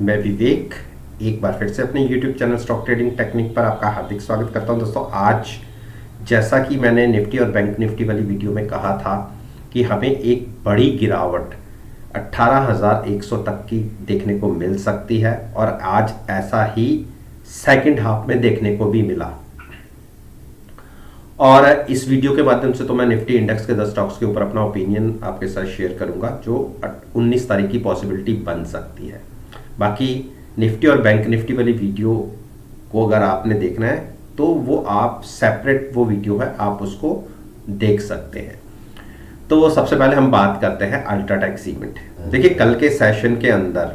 मैं विवेक एक बार फिर से अपने YouTube channel stock trading technique पर आपका हार्दिक स्वागत करता हूं। दोस्तों, आज जैसा कि मैंने निफ्टी और बैंक निफ्टी वाली वीडियो में कहा था कि हमें एक बड़ी गिरावट 18,100 तक की देखने को मिल सकती है और आज ऐसा ही सेकंड हाफ में देखने को भी मिला। और इस वीडियो के माध्यम से तो मैं निफ्टी इंडेक्स के 10 स्टॉक्स के ऊपर अपना ओपिनियन आपके साथ शेयर करूंगा जो 19 तारीख की पॉसिबिलिटी बन सकती है। बाकी निफ्टी और बैंक निफ्टी वाली वीडियो को अगर आपने देखना है तो वो आप सेपरेट वो वीडियो है, आप उसको देख सकते हैं। तो सबसे पहले हम बात करते हैं अल्ट्राटेक सीमेंट। देखिए, कल के सेशन के अंदर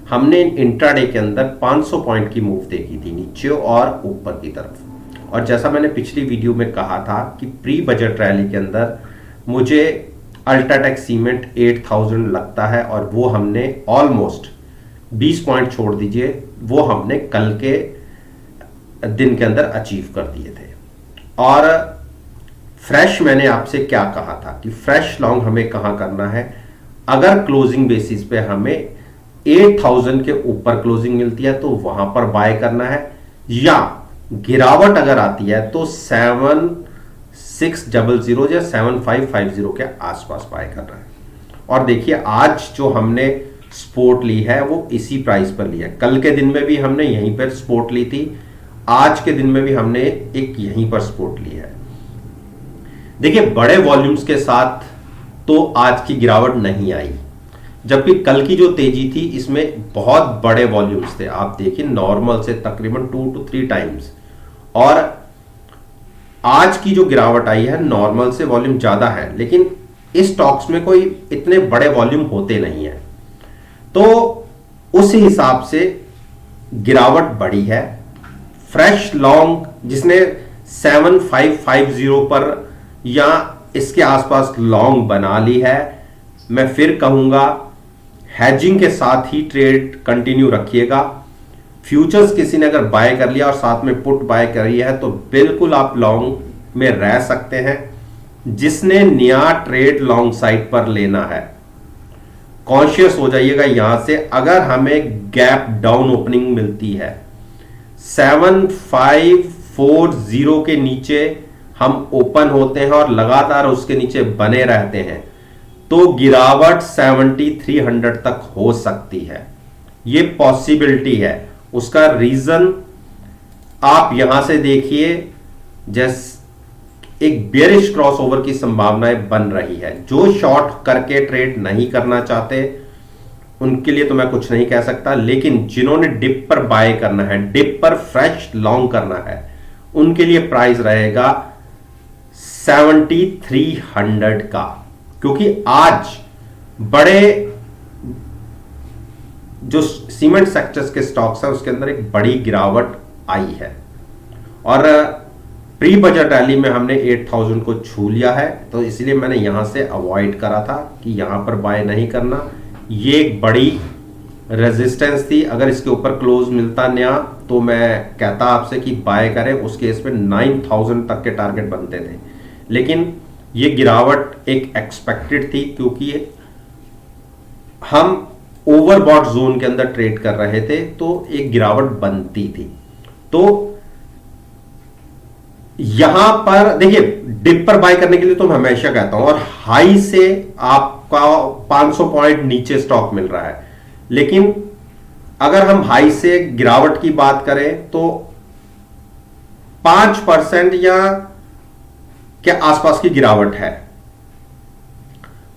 हमने इंट्राडे के अंदर 500 पॉइंट की मूव देखी थी नीचे और ऊपर की तरफ। और जैसा मैंने पिछली वीडियो में कहा था कि प्री बजट रैली के अंदर मुझे अल्ट्राटेक सीमेंट 8000 लगता है और वो हमने ऑलमोस्ट 20 पॉइंट छोड़ दीजिए, वो हमने कल के दिन के अंदर अचीव कर दिए थे। और फ्रेश मैंने आपसे क्या कहा था कि फ्रेश लॉन्ग हमें कहां करना है। अगर क्लोजिंग बेसिस पे हमें 8000 के ऊपर क्लोजिंग मिलती है तो वहां पर बाय करना है, या गिरावट अगर आती है तो 7600 या 7550 के आसपास बाय करना है। और देखिए, आज जो हमने स्पोर्ट ली है वो इसी प्राइस पर ली है। कल के दिन में भी हमने यहीं पर स्पोर्ट ली थी, आज के दिन में भी हमने एक यहीं पर स्पोर्ट ली है। देखिए, बड़े वॉल्यूम्स के साथ तो आज की गिरावट नहीं आई, जबकि कल की जो तेजी थी इसमें बहुत बड़े वॉल्यूम्स थे। आप देखिए, नॉर्मल से तकरीबन 2 to 3 टाइम्स। और आज की जो गिरावट आई है नॉर्मल से वॉल्यूम ज्यादा है, लेकिन इस स्टॉक्स में कोई इतने बड़े वॉल्यूम होते नहीं है, तो उस हिसाब से गिरावट बड़ी है। फ्रेश लॉन्ग जिसने 7550 पर या इसके आसपास लॉन्ग बना ली है, मैं फिर कहूंगा हैजिंग के साथ ही ट्रेड कंटिन्यू रखिएगा। फ्यूचर्स किसी ने अगर बाय कर लिया और साथ में पुट बाय करी है तो बिल्कुल आप लॉन्ग में रह सकते हैं। जिसने नया ट्रेड लॉन्ग साइड पर लेना है, कॉन्शियस हो जाइएगा यहां से। अगर हमें गैप डाउन ओपनिंग मिलती है 7540 के नीचे हम ओपन होते हैं और लगातार उसके नीचे बने रहते हैं तो गिरावट 7300 तक हो सकती है। ये पॉसिबिलिटी है। उसका रीजन आप यहां से देखिए, जैसे एक बेरिश क्रॉसओवर की संभावनाएं बन रही है। जो शॉर्ट करके ट्रेड नहीं करना चाहते उनके लिए तो मैं कुछ नहीं कह सकता, लेकिन जिन्होंने डिप पर बाय करना है, डिप पर फ्रेश लॉन्ग करना है, उनके लिए प्राइस रहेगा 7300 का। क्योंकि आज बड़े जो सीमेंट सेक्टर्स के स्टॉक्स हैं उसके अंदर एक बड़ी गिरावट आई है और प्री बजट रैली में हमने 8000 को छू लिया है, तो इसलिए मैंने यहां से अवॉइड करा था कि यहां पर बाय नहीं करना। ये एक बड़ी रेजिस्टेंस थी। अगर इसके ऊपर क्लोज मिलता नया तो मैं कहता आपसे कि बाय करें। उस केस में 9000 तक के टारगेट बनते थे, लेकिन ये गिरावट एक एक्सपेक्टेड थी क्योंकि हम ओवरबॉट जोन के अंदर ट्रेड कर रहे थे, तो एक गिरावट बनती थी। तो यहां पर देखिए, डिप पर बाय करने के लिए तो मैं हमेशा कहता हूं, और हाई से आपका 500 पॉइंट नीचे स्टॉक मिल रहा है, लेकिन अगर हम हाई से गिरावट की बात करें तो 5% या के आसपास की गिरावट है।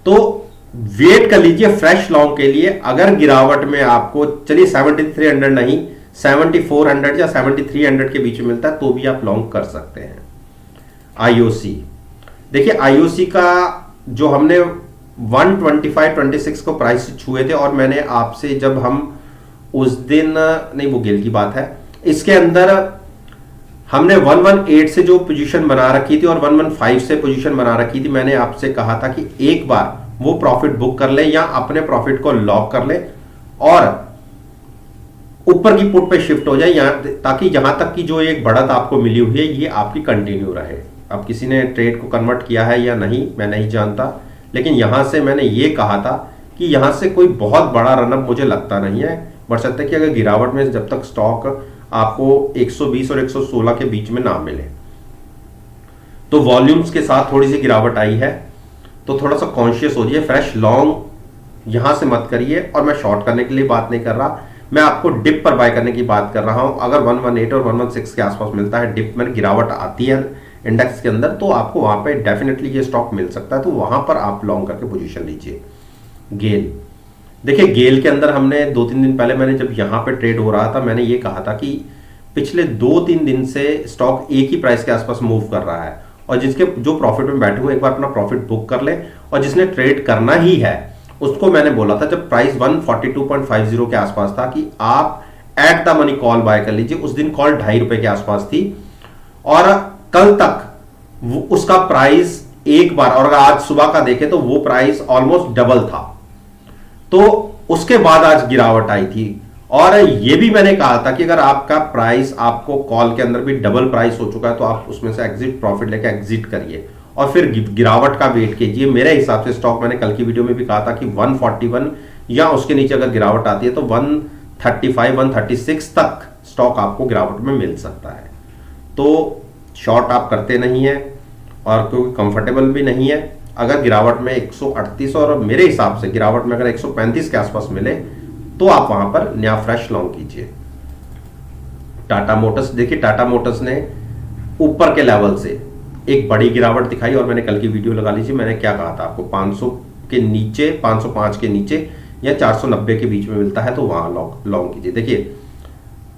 तो वेट कर लीजिए फ्रेश लॉन्ग के लिए। अगर गिरावट में आपको चलिए 7300 नहीं 7400 या 7300 के बीच में मिलता है तो भी आप लॉन्ग कर सकते हैं। आईओसी देखिए, आईओसी का जो हमने 125-26 को प्राइस छुए थे, और मैंने आपसे जब हम उस दिन नहीं, वो गेल की बात है, इसके अंदर हमने 118 से जो पोजीशन बना रखी थी और 115 से पोजीशन बना रखी थी, मैंने आपसे कहा था कि एक बार वो प्रॉफिट बुक कर ले या अपने प्रॉफिट को लॉक कर ले और ऊपर की पुट पे शिफ्ट हो जाए, ताकि यहां तक की जो एक बढ़त आपको मिली हुई है ये आपकी कंटिन्यू रहे। अब किसी ने ट्रेड को कन्वर्ट किया है या नहीं मैं नहीं जानता, लेकिन यहां से मैंने ये कहा था कि यहां से कोई बहुत बड़ा रनअप मुझे लगता नहीं है, बढ़ सकता है कि अगर गिरावट में जब तक स्टॉक आपको 120 और 116 के बीच में ना मिले, तो वॉल्यूम्स के साथ थोड़ी सी गिरावट आई है, तो थोड़ा सा कॉन्शियस हो जाइए। फ्रेश लॉन्ग यहां से मत करिए, और मैं शॉर्ट करने के लिए बात नहीं कर रहा, मैं आपको डिप पर बाय करने की बात कर रहा हूं। अगर 118 और 116 के आसपास मिलता है, डिप में गिरावट आती है इंडेक्स के अंदर, तो आपको वहां पे डेफिनेटली ये स्टॉक मिल सकता है, तो वहां पर आप लॉन्ग करके पोजीशन लीजिए। गेल, देखिए गेल के अंदर हमने 2-3 दिन पहले, मैंने जब यहां पे ट्रेड हो रहा था, मैंने ये कहा था कि पिछले 2-3 दिन से स्टॉक एक ही प्राइस के आसपास मूव कर रहा है, और जिसके जो प्रॉफिट में बैठे हुए एक बार अपना प्रॉफिट बुक कर ले, और जिसने ट्रेड करना ही है उसको मैंने बोला था जब प्राइस 142.50 के आसपास था कि आप at the money call buy कर लीजिए। उस दिन कॉल ₹2.5 के आसपास थी, और कल तक उसका प्राइस एक बार, और अगर आज सुबह का देखें तो वो प्राइस ऑलमोस्ट डबल था। तो उसके बाद आज गिरावट आई थी, और ये भी मैंने कहा था कि अगर आपका प्राइस आपको कॉल के अंदर भी डबल प्राइस हो चुका है, तो आप उसमें से एग्जिट प्रॉफिट लेके एग्जिट करिए और फिर गिरावट का वेट कीजिए। मेरे हिसाब से स्टॉक, मैंने कल की वीडियो में भी कहा था कि 141 या उसके नीचे अगर गिरावट आती है तो 135 136 तक स्टॉक आपको गिरावट में मिल सकता है। तो शॉर्ट आप करते नहीं है, और क्योंकि कंफर्टेबल भी नहीं है। अगर गिरावट में 138 और मेरे हिसाब से गिरावट में अगर 135 के आसपास मिले, तो आप वहां पर नया फ्रेश लॉन्ग कीजिए। टाटा मोटर्स, देखिए टाटा मोटर्स ने ऊपर के लेवल से एक बड़ी गिरावट दिखाई, और मैंने कल की वीडियो लगा लीजिए, मैंने क्या कहा था आपको, 500 के नीचे, 505 के नीचे या 490 के बीच में मिलता है तो वहां लॉन्ग कीजिए। देखिए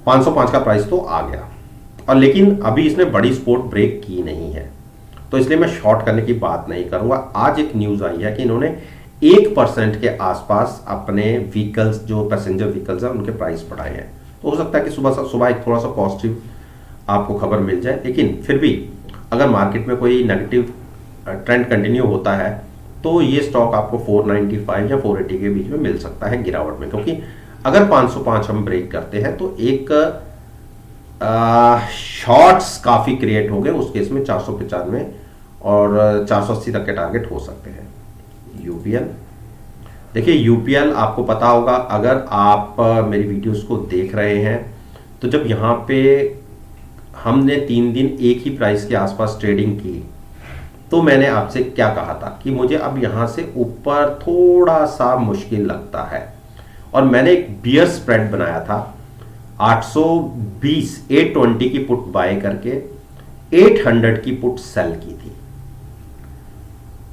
505 का प्राइस तो आ गया, और लेकिन अभी इसने बड़ी सपोर्ट ब्रेक की नहीं है, तो इसलिए मैं शॉर्ट करने की बात नहीं करूंगा। आज एक न्यूज आई है कि इन्होंने 1% के आसपास अपने व्हीकल्स, जो पैसेंजर व्हीकल्स हैं, उनके प्राइस बढ़ाए हैं। तो हो सकता है कि सुबह एक थोड़ा सा पॉजिटिव आपको खबर मिल जाए, लेकिन फिर भी अगर मार्केट में कोई नेगेटिव ट्रेंड कंटिन्यू होता है तो ये स्टॉक आपको 495 या 480 के बीच में मिल सकता है गिरावट में, क्योंकि अगर 505 हम ब्रेक करते हैं तो एक शॉर्ट्स काफी क्रिएट हो गए। उस केस में 495 और 480 तक के टारगेट हो सकते हैं। यूपीएल, देखिए यूपीएल आपको पता होगा, अगर आप मेरी वीडियोस को देख रहे हैं, तो जब यहाँ पे हमने 3 दिन एक ही प्राइस के आसपास ट्रेडिंग की, तो मैंने आपसे क्या कहा था कि मुझे अब यहाँ से ऊपर थोड़ा सा मुश्किल लगता है, और मैंने एक बियर स्प्रेड बनाया था 820 820 की पुट बाय करके 800 की पुट सेल की थी।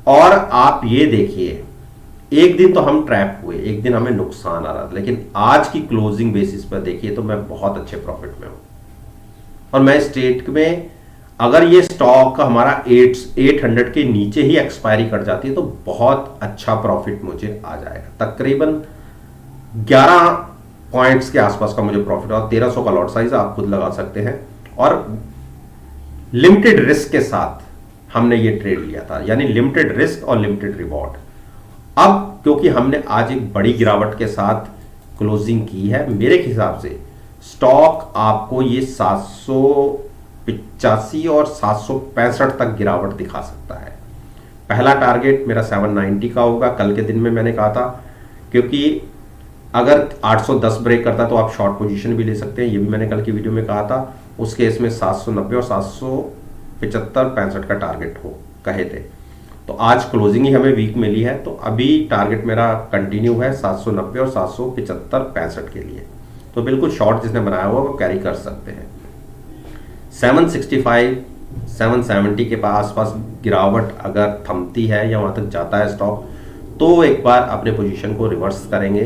और आप ये देखिए, एक दिन तो हम ट्रैप हुए, एक दिन हमें नुकसान आ रहा था, लेकिन आज की क्लोजिंग बेसिस पर देखिए तो मैं बहुत अच्छे प्रॉफिट में हूं। और मैं स्टेट में, अगर ये स्टॉक हमारा 800 के नीचे ही एक्सपायरी कर जाती है तो बहुत अच्छा प्रॉफिट मुझे आ जाएगा। तकरीबन 11 पॉइंट्स के आसपास का मुझे प्रॉफिट, और 1300 का लॉट साइज आप खुद लगा सकते हैं। और लिमिटेड रिस्क के साथ हमने ये ट्रेड लिया था, यानी लिमिटेड रिस्क और लिमिटेड रिवॉर्ड। अब क्योंकि हमने आज एक बड़ी गिरावट के साथ क्लोजिंग की है, मेरे हिसाब से स्टॉक आपको ये 785 और 765 तक गिरावट दिखा सकता है। पहला टारगेट मेरा 790 का होगा। कल के दिन में मैंने कहा था, क्योंकि अगर 810 ब्रेक करता तो आप शॉर्ट पोजीशन भी ले सकते हैं, ये भी मैंने कल की वीडियो में कहा था। उस केस में 790 और 775-65 का टारगेट हो कहे थे। तो आज क्लोजिंग ही हमें वीक मिली है, तो अभी टारगेट मेरा कंटिन्यू है 790 और 775-65 के लिए। तो बिल्कुल शॉर्ट जिसने बनाया हुआ वो कैरी कर सकते हैं। 765 770 के आसपास गिरावट अगर थमती है या वहां तक जाता है स्टॉक, तो एक बार अपने पोजीशन को रिवर्स करेंगे,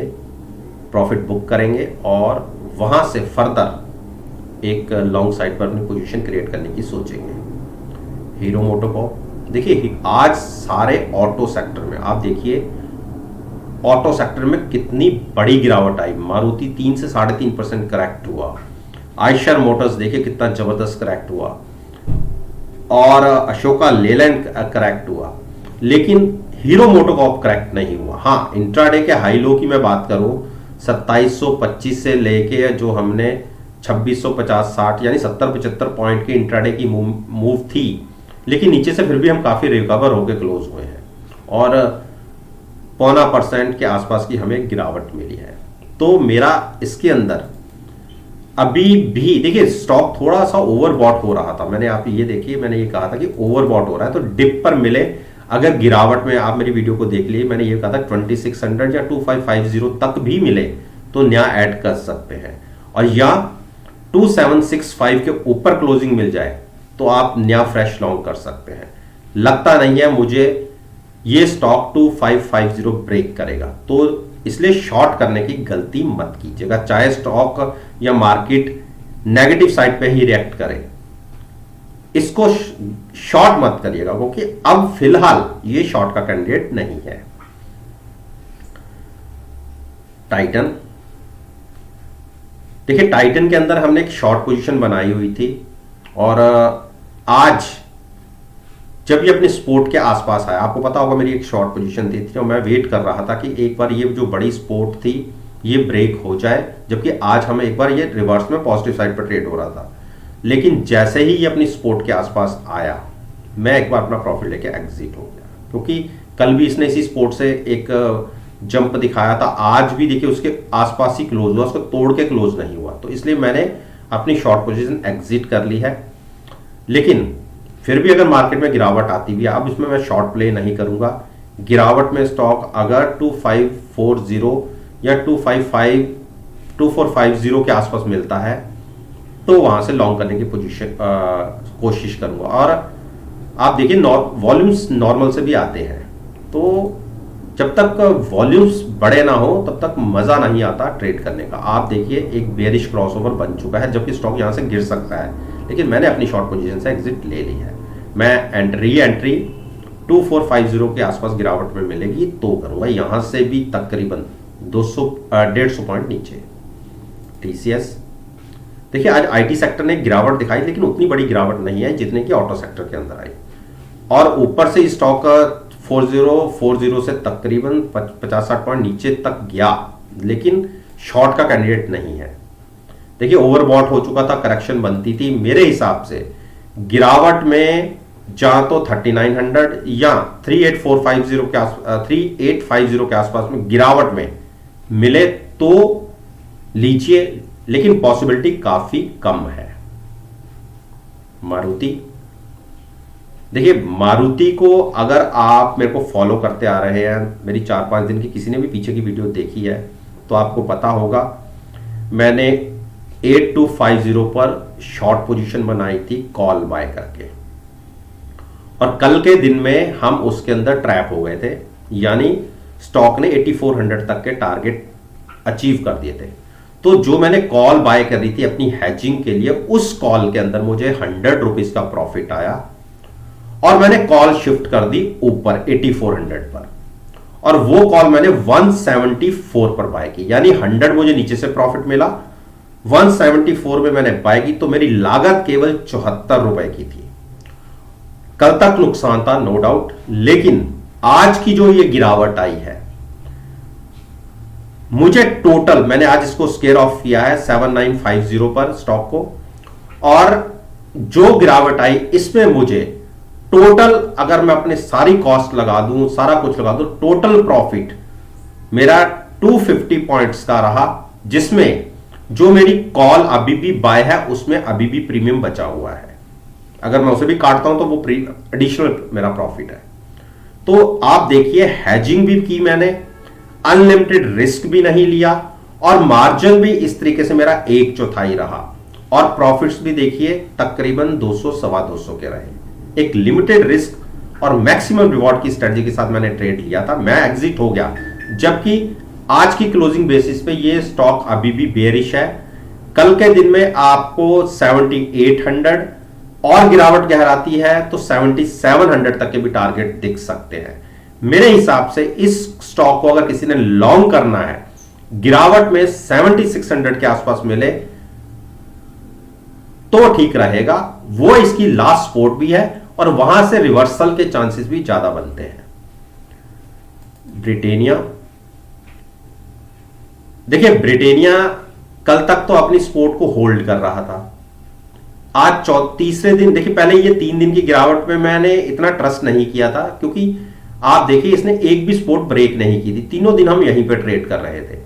प्रॉफिट बुक करेंगे, और वहां से फर्दर एक लॉन्ग साइड पर अपनी पोजीशन क्रिएट करने की सोचेंगे। हीरो मोटोकॉर्प, देखिए आज सारे ऑटो सेक्टर में आप देखिए, ऑटो सेक्टर में कितनी बड़ी गिरावट आई। मारुति 3 से 3.5% करेक्ट हुआ। आयशर मोटर्स देखिए कितना जबरदस्त करेक्ट हुआ, और अशोका लेलैंड करेक्ट हुआ, लेकिन हीरो मोटोकॉर्प करेक्ट नहीं हुआ। हाँ, इंट्राडे के हाई लो की मैं बात करूं, 2725 से लेके जो हमने 2650-60 यानी 70-75 पॉइंट की इंट्राडे की मूव थी, लेकिन नीचे से फिर भी हम काफी रिकवर होकर क्लोज हुए हैं, और 0.25% के आसपास की हमें गिरावट मिली है। तो मेरा इसके अंदर अभी भी देखिए स्टॉक थोड़ा सा ओवरबॉट हो रहा था। मैंने आप ये देखिए, मैंने ये कहा था कि ओवरबॉट हो रहा है, तो डिप पर मिले अगर गिरावट में, आप मेरी वीडियो को देख लिए, मैंने ये कहा था 2600 या 2550 तक भी मिले तो नया ऐड कर सकते हैं, और या 2765 के ऊपर क्लोजिंग मिल जाए तो आप नया फ्रेश लॉन्ग कर सकते हैं। लगता नहीं है मुझे ये स्टॉक 2550 ब्रेक करेगा, तो इसलिए शॉर्ट करने की गलती मत कीजिएगा, चाहे स्टॉक या मार्केट नेगेटिव साइड पे ही रिएक्ट करे, इसको शॉर्ट मत करिएगा, क्योंकि अब फिलहाल ये शॉर्ट का कैंडिडेट नहीं है। टाइटन, देखिए टाइटन के अंदर हमने एक शॉर्ट पोजीशन बनाई हुई थी, और आज जब ये अपने सपोर्ट के आसपास आया, आपको पता होगा मेरी एक शॉर्ट पोजीशन थी, और मैं वेट कर रहा था कि एक बार ये जो बड़ी सपोर्ट थी ये ब्रेक हो जाए, जबकि आज हमें एक बार ये रिवर्स में पॉजिटिव साइड पर ट्रेड हो रहा था, लेकिन जैसे ही ये अपनी सपोर्ट के आसपास आया मैं एक बार अपना प्रॉफिट लेके एग्जिट हो गया, क्योंकि कल भी इसने इसी सपोर्ट से एक जंप दिखाया था, आज भी देखिए उसके आसपास ही क्लोज हुआ, उसको तोड़ के क्लोज नहीं हुआ, तो इसलिए मैंने अपनी शॉर्ट पोजीशन एग्जिट कर ली है। लेकिन फिर भी अगर मार्केट में गिरावट आती भी है, अब इसमें मैं शॉर्ट प्ले नहीं करूंगा। गिरावट में स्टॉक अगर 2540 या 2450 के आसपास मिलता है तो वहां से लॉन्ग करने की पोजीशन कोशिश करूंगा। और आप देखिए वॉल्यूम्स नॉर्मल से भी आते हैं, तो जब तक वॉल्यूम्स बड़े ना हो तब तक मजा नहीं आता ट्रेड करने का। आप देखिए एक बेरिश क्रॉसओवर बन चुका है, जबकि स्टॉक यहां से गिर सकता है, लेकिन मैंने अपनी शॉर्ट पोजीशन से एग्जिट ले ली है। मैं एंट्री 2450 के आसपास गिरावट में मिलेगी तो करूंगा, यहां से भी तकरीबन 150 पॉइंट नीचे। टीसीएस, देखिए आज आईटी सेक्टर ने गिरावट दिखाई, लेकिन उतनी बड़ी गिरावट नहीं है जितने की ऑटो सेक्टर के अंदर आई, और ऊपर से स्टॉक 4040 से तकरीबन 50-60 पॉइंट नीचे तक गया, लेकिन शॉर्ट का कैंडिडेट नहीं है। देखिए ओवरबॉट हो चुका था, करेक्शन बनती थी। मेरे हिसाब से गिरावट में जहां तो 3900 या 3850 के आसपास में गिरावट में मिले तो लीजिए, लेकिन पॉसिबिलिटी काफी कम है। मारुति, देखिए मारुति को अगर आप मेरे को फॉलो करते आ रहे हैं, मेरी 4-5 दिन की किसी ने भी पीछे की वीडियो देखी है तो आपको पता होगा मैंने 8250 पर शॉर्ट पोजीशन बनाई थी कॉल बाय करके, और कल के दिन में हम उसके अंदर ट्रैप हो गए थे, यानी स्टॉक ने 8400 तक के टारगेट अचीव कर दिए थे। तो जो मैंने कॉल बाय कर रही थी अपनी हैजिंग के लिए, उस कॉल के अंदर मुझे 100 रुपीज का प्रॉफिट आया, और मैंने कॉल शिफ्ट कर दी ऊपर 8400 पर, और वो कॉल मैंने 174 पर बाय की, यानी 100 मुझे नीचे से प्रॉफिट मिला, 174 में मैंने बाय की, तो मेरी लागत केवल 74 रुपए की थी। कल तक नुकसान था नो डाउट, लेकिन आज की जो ये गिरावट आई है, मुझे टोटल, मैंने आज इसको स्केयर ऑफ किया है 7950 पर स्टॉक को, और जो गिरावट आई इसमें मुझे टोटल, अगर मैं अपने सारी कॉस्ट लगा दूं, सारा कुछ लगा दूं, टोटल प्रॉफिट मेरा 250 पॉइंट्स का रहा, जिसमें जो मेरी कॉल अभी भी बाय है उसमें अभी भी प्रीमियम बचा हुआ है। अगर मैं उसे भी काटता हूं तो वो एडिशनल मेरा प्रॉफिट है। तो आप देखिए हैजिंग भी की मैंने, अनलिमिटेड रिस्क भी नहीं लिया, और मार्जिन भी इस तरीके से मेरा 1/4 रहा, और प्रॉफिट्स भी देखिए तकरीबन 200-225 के रहे। एक लिमिटेड रिस्क और मैक्सिमम रिवॉर्ड की स्ट्रेटजी के साथ मैंने ट्रेड लिया था, मैं एग्जिट हो गया, जबकि आज की क्लोजिंग बेसिस पे ये स्टॉक अभी भी बेरिश है। कल के दिन में आपको 7800 और गिरावट गहराती है तो 7700 तक के भी टारगेट दिख सकते हैं। मेरे हिसाब से इस स्टॉक को अगर किसी ने लॉन्ग करना है, गिरावट में 7600 के आसपास मिले तो ठीक रहेगा, वो इसकी लास्ट सपोर्ट भी है, और वहां से रिवर्सल के चांसेस भी ज्यादा बनते हैं। ब्रिटेनिया, देखिए ब्रिटेनिया कल तक तो अपनी सपोर्ट को होल्ड कर रहा था, आज तीसरे दिन, देखिए पहले ये 3 दिन की गिरावट में मैंने इतना ट्रस्ट नहीं किया था, क्योंकि आप देखिए इसने एक भी सपोर्ट ब्रेक नहीं की थी, तीनों दिन हम यहीं पे ट्रेड कर रहे थे।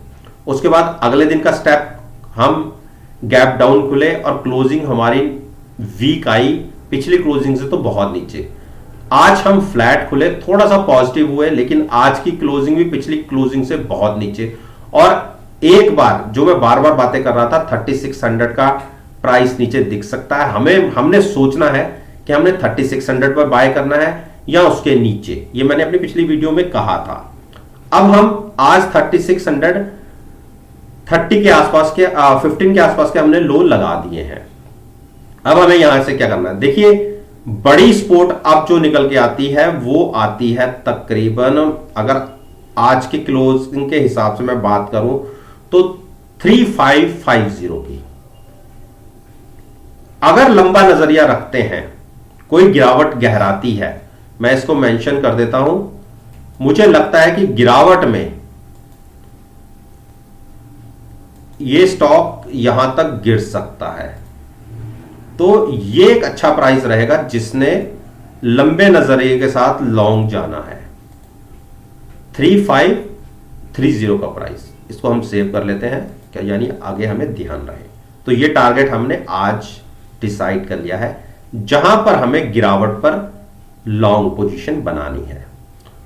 उसके बाद अगले दिन का स्टेप हम गैप डाउन खुले और क्लोजिंग हमारी वीक आई, पिछली क्लोजिंग से तो बहुत नीचे। आज हम फ्लैट खुले, थोड़ा सा पॉजिटिव हुए, लेकिन आज की क्लोजिंग भी पिछली क्लोजिंग से बहुत नीचे। और एक बार जो मैं बार बार बातें कर रहा था, 3600 का प्राइस नीचे दिख सकता है। हमने सोचना है कि हमने 3600 पर बाय करना है या उसके नीचे, ये मैंने अपनी पिछली वीडियो में कहा था। अब हम आज 3630 के आसपास के 15 के आसपास के हमने लो लगा दिए हैं। अब हमें यहां से क्या करना है, देखिए बड़ी सपोर्ट अब जो निकल के आती है वो आती है तकरीबन, अगर आज के क्लोजिंग के हिसाब से मैं बात करूं तो 3550 की। अगर लंबा नजरिया रखते हैं, कोई गिरावट गहराती है, मैं इसको मेंशन कर देता हूं, मुझे लगता है कि गिरावट में ये स्टॉक यहां तक गिर सकता है। तो ये एक अच्छा प्राइस रहेगा जिसने लंबे नजरिए के साथ लॉन्ग जाना है। 3530 का प्राइस, इसको हम सेव कर लेते हैं क्या, यानी आगे हमें ध्यान रहे। तो ये टारगेट हमने आज डिसाइड कर लिया है, जहां पर हमें गिरावट पर लॉन्ग पोजीशन बनानी है।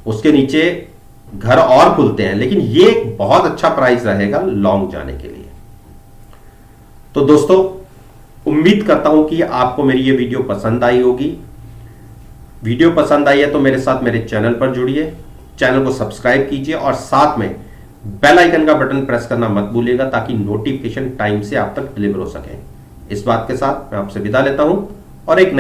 उसके नीचे घर और खुलते हैं, लेकिन ये एक बहुत अच्छा प्राइस रहेगा लॉन्ग जाने के लिए। तो दोस्तों, उम्मीद करता हूं कि आपको मेरी ये वीडियो पसंद आई होगी। वीडियो पसंद आई है तो मेरे साथ मेरे चैनल पर जुड़िए, चैनल को सब्सक्राइब कीजिए और साथ में बेल आइकन का बटन प्रेस करना मत भूलिएगा, ताकि नोटिफिकेशन टाइम से आप तक डिलीवर हो सके। इस बात के साथ मैं आपसे विदा लेता हूं और एक